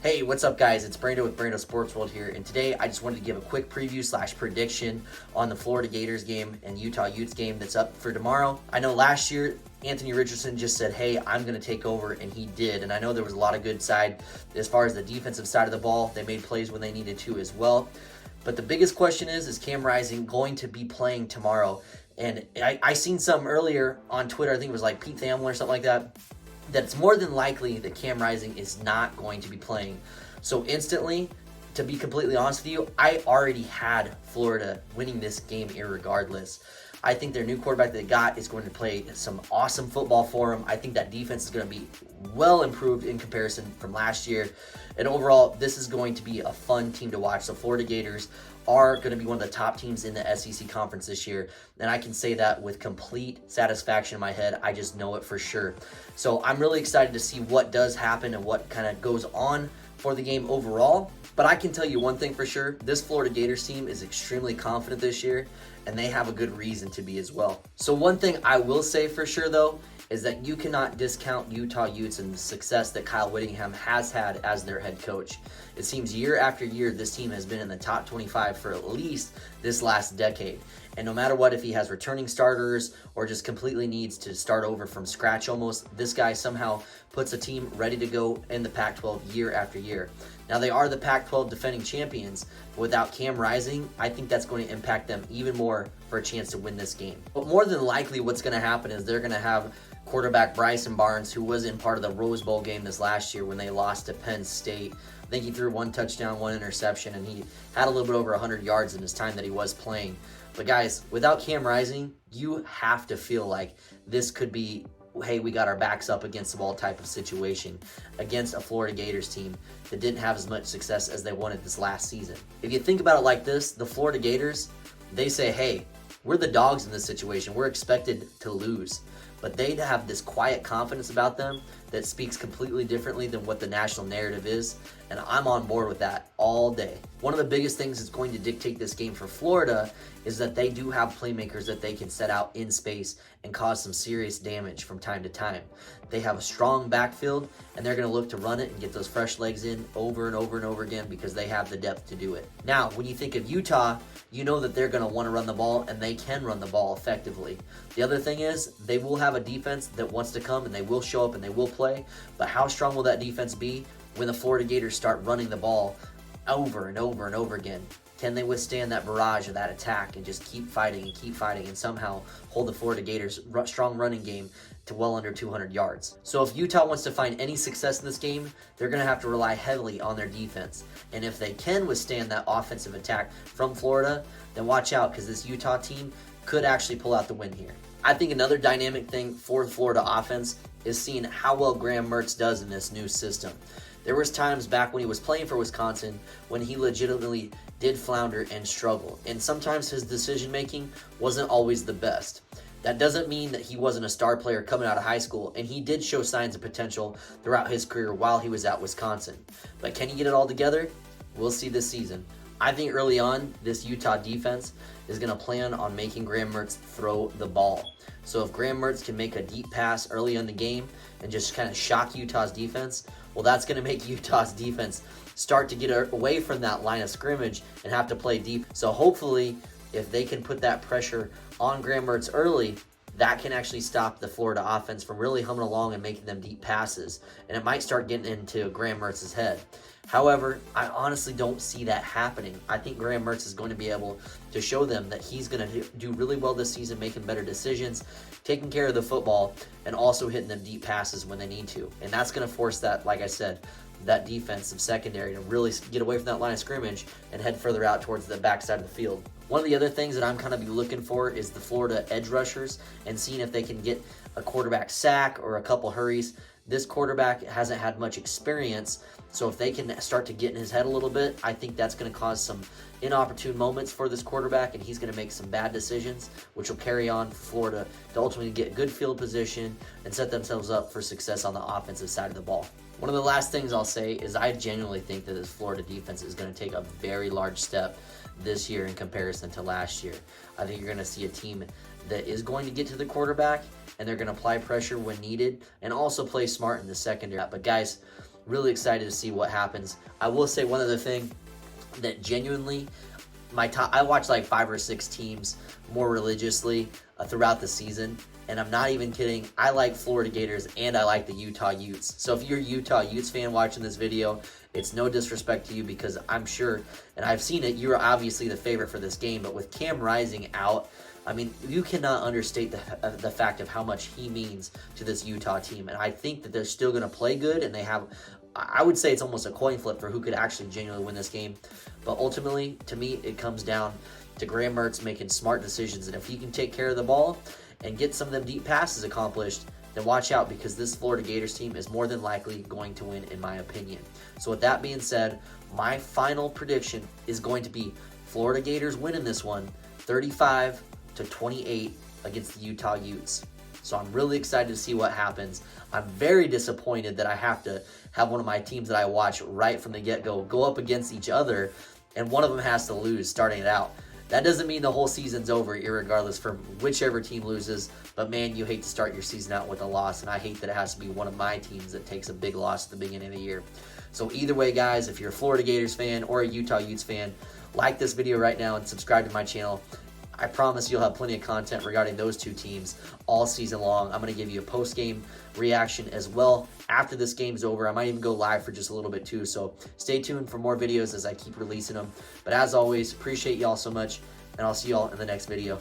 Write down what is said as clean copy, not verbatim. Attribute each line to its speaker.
Speaker 1: Hey, what's up guys? It's Brando with Brando Sports World here, and today I just wanted to give a quick preview / prediction on the Florida Gators game and Utah Utes game that's up for tomorrow. I know last year Anthony Richardson just said, hey, I'm going to take over, and he did, and I know there was a lot of good side as far as the defensive side of the ball. They made plays when they needed to as well. But the biggest question is Cam Rising going to be playing tomorrow? And I seen some earlier on Twitter, I think it was like Pete Thamel or something like that it's more than likely that Cam Rising is not going to be playing. So instantly, to be completely honest with you, I already had Florida winning this game irregardless. I think their new quarterback that they got is going to play some awesome football for them. I think that defense is going to be well improved in comparison from last year. And overall, this is going to be a fun team to watch. So Florida Gators are going to be one of the top teams in the SEC conference this year. And I can say that with complete satisfaction in my head. I just know it for sure. So I'm really excited to see what does happen and what kind of goes on for the game overall. But I can tell you one thing for sure. This Florida Gators team is extremely confident this year, and they have a good reason to be as well. So one thing I will say for sure, though, is that you cannot discount Utah Utes and the success that Kyle Whittingham has had as their head coach. It seems year after year, this team has been in the top 25 for at least this last decade. And no matter what, if he has returning starters or just completely needs to start over from scratch almost, this guy somehow puts a team ready to go in the Pac-12 year after year. Now, they are the Pac-12 defending champions, but without Cam Rising, I think that's going to impact them even more for a chance to win this game. But more than likely, what's going to happen is they're going to have quarterback Bryson Barnes, who was in part of the Rose Bowl game this last year when they lost to Penn State. I think he threw 1 touchdown, 1 interception, and he had a little bit over 100 yards in his time that he was playing. But guys, without Cam Rising, you have to feel like this could be, hey, we got our backs up against the wall type of situation against a Florida Gators team that didn't have as much success as they wanted this last season. If you think about it like this, the Florida Gators, they say, hey, we're the dogs in this situation. We're expected to lose. But they have this quiet confidence about them that speaks completely differently than what the national narrative is, and I'm on board with that all day. One of the biggest things that's going to dictate this game for Florida is that they do have playmakers that they can set out in space and cause some serious damage from time to time. They have a strong backfield, and they're going to look to run it and get those fresh legs in over and over and over again because they have the depth to do it. Now, when you think of Utah, you know that they're going to want to run the ball, and they can run the ball effectively. The other thing is they will have a defense that wants to come, and they will show up, and they will play. But how strong will that defense be when the Florida Gators start running the ball over and over and over again? Can they withstand that barrage of that attack and just keep fighting and somehow hold the Florida Gators' strong running game to well under 200 yards? So if Utah wants to find any success in this game, they're going to have to rely heavily on their defense. And if they can withstand that offensive attack from Florida, then watch out, because this Utah team could actually pull out the win here. I think another dynamic thing for the Florida offense is seeing how well Graham Mertz does in this new system. There was times back when he was playing for Wisconsin when he legitimately did flounder and struggle, and sometimes his decision making wasn't always the best. That doesn't mean that he wasn't a star player coming out of high school, and he did show signs of potential throughout his career while he was at Wisconsin. But can he get it all together? We'll see this season. I think early on, this Utah defense is going to plan on making Graham Mertz throw the ball. So if Graham Mertz can make a deep pass early in the game and just kind of shock Utah's defense, well, that's going to make Utah's defense start to get away from that line of scrimmage and have to play deep. So hopefully, if they can put that pressure on Graham Mertz early, that can actually stop the Florida offense from really humming along and making them deep passes. And it might start getting into Graham Mertz's head. However, I honestly don't see that happening. I think Graham Mertz is going to be able to show them that he's going to do really well this season, making better decisions, taking care of the football, and also hitting them deep passes when they need to. And that's going to force that, like I said, that defensive secondary to really get away from that line of scrimmage and head further out towards the backside of the field. One of the other things that I'm kind of be looking for is the Florida edge rushers and seeing if they can get a quarterback sack or a couple hurries. This quarterback hasn't had much experience, so if they can start to get in his head a little bit, I think that's going to cause some inopportune moments for this quarterback, and he's going to make some bad decisions, which will carry on for Florida to ultimately get good field position and set themselves up for success on the offensive side of the ball. One of the last things I'll say is I genuinely think that this Florida defense is going to take a very large step this year in comparison to last year. I think you're going to see a team that is going to get to the quarterback, and they're going to apply pressure when needed and also play smart in the secondary. But guys, Really excited to see what happens. I will say one other thing that genuinely, I watch like 5 or 6 teams more religiously throughout the season, and I'm not even kidding. I like Florida Gators and I like the Utah Utes. So if you're a Utah Utes fan watching this video, it's no disrespect to you, because I'm sure, and I've seen it, you're obviously the favorite for this game. But with Cam Rising out, I mean, you cannot understate the fact of how much he means to this Utah team. And I think that they're still going to play good, and they have, I would say it's almost a coin flip for who could actually genuinely win this game. But ultimately, to me, it comes down to Graham Mertz making smart decisions. And if he can take care of the ball and get some of them deep passes accomplished, then watch out, because this Florida Gators team is more than likely going to win, in my opinion. So with that being said, my final prediction is going to be Florida Gators winning this one 35-28 against the Utah Utes. So I'm really excited to see what happens. I'm very disappointed that I have to have one of my teams that I watch right from the get-go go up against each other, and one of them has to lose starting it out. That doesn't mean the whole season's over, irregardless from whichever team loses. But man, you hate to start your season out with a loss, and I hate that it has to be one of my teams that takes a big loss at the beginning of the year. So either way, guys, if you're a Florida Gators fan or a Utah Utes fan, like this video right now and subscribe to my channel. I promise you'll have plenty of content regarding those two teams all season long. I'm going to give you a post-game reaction as well after this game's over. I might even go live for just a little bit too, so stay tuned for more videos as I keep releasing them. But as always, appreciate y'all so much, and I'll see y'all in the next video.